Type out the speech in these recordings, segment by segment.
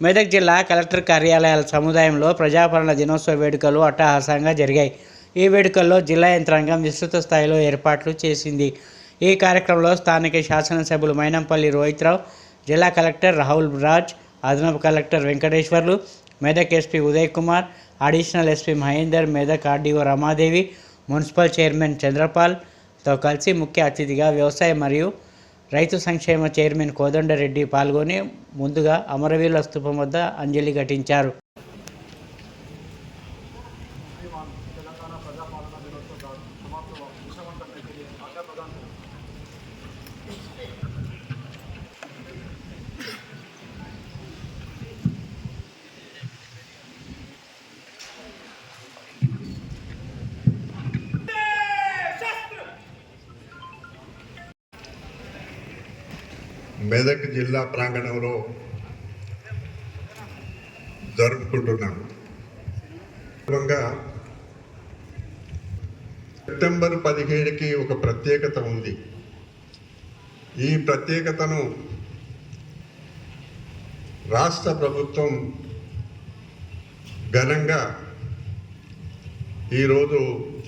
మెదక్ జిల్లా కలెక్టర్ కార్యాలయాల సముదాయంలో ప్రజాపాలన దినోత్సవ వేడుకలు అట్టహాసంగా జరిగాయి. ఈ వేడుకల్లో జిల్లా యంత్రాంగం విస్తృత స్థాయిలో ఏర్పాట్లు చేసింది. ఈ కార్యక్రమంలో స్థానిక శాసనసభ్యులు మైనంపల్లి రోహిత్రావు, జిల్లా కలెక్టర్ రాహుల్ రాజ్, అదనపు collector Venkateswarlu, Medak SP Uday Kumar, additional SP Mahender, Medak RDO Ramadevi, municipal chairman చంద్రపాల్తో కలిసి ముఖ్య అతిథిగా వ్యవసాయ మరియు రైతు సంక్షేమ చైర్మన్ కోదండరెడ్డి పాల్గొని ముందుగా అమరవీరుల స్తూపం వద్ద అంజలి ఘటించారు. మెదక్ జిల్లా ప్రాంగణంలో జరుపుకుంటున్నాము. సెప్టెంబర్ 17కి ఒక ప్రత్యేకత ఉంది. ఈ ప్రత్యేకతను రాష్ట్ర ప్రభుత్వం ఘనంగా ఈరోజు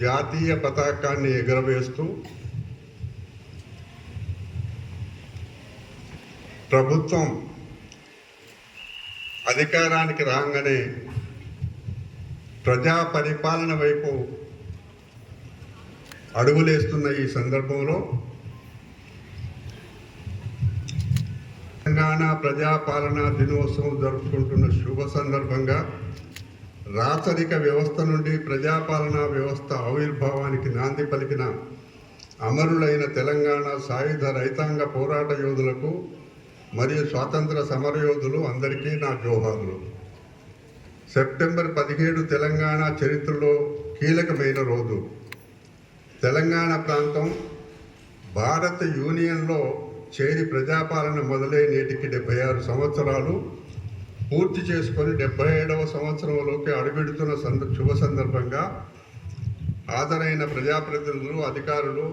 జాతీయ పతాకాన్ని ఎగురవేస్తూ ప్రభుత్వం అధికారానికి రాగానే ప్రజా పరిపాలన వైపు అడుగులేస్తున్న ఈ సందర్భంలో తెలంగాణ ప్రజాపాలన దినోత్సవం జరుపుకుంటున్న శుభ సందర్భంగా రాచరిక వ్యవస్థ నుండి ప్రజాపాలన వ్యవస్థ ఆవిర్భావానికి నాంది పలికిన అమరులైన తెలంగాణ సాయుధ రైతాంగ పోరాట యోధులకు మరియు స్వాతంత్ర సమరయోధులు అందరికీ నా జోహార్లు. సెప్టెంబర్ 17 తెలంగాణ చరిత్రలో కీలకమైన రోజు. తెలంగాణ ప్రాంతం భారత యూనియన్లో చేరి ప్రజాపాలన మొదలై నేటికి 76 సంవత్సరాలు పూర్తి చేసుకొని 77వ సంవత్సరంలోకి అడుగెడుతున్న శుభ సందర్భంగా హాజరైన ప్రజాప్రతినిధులు, అధికారులు,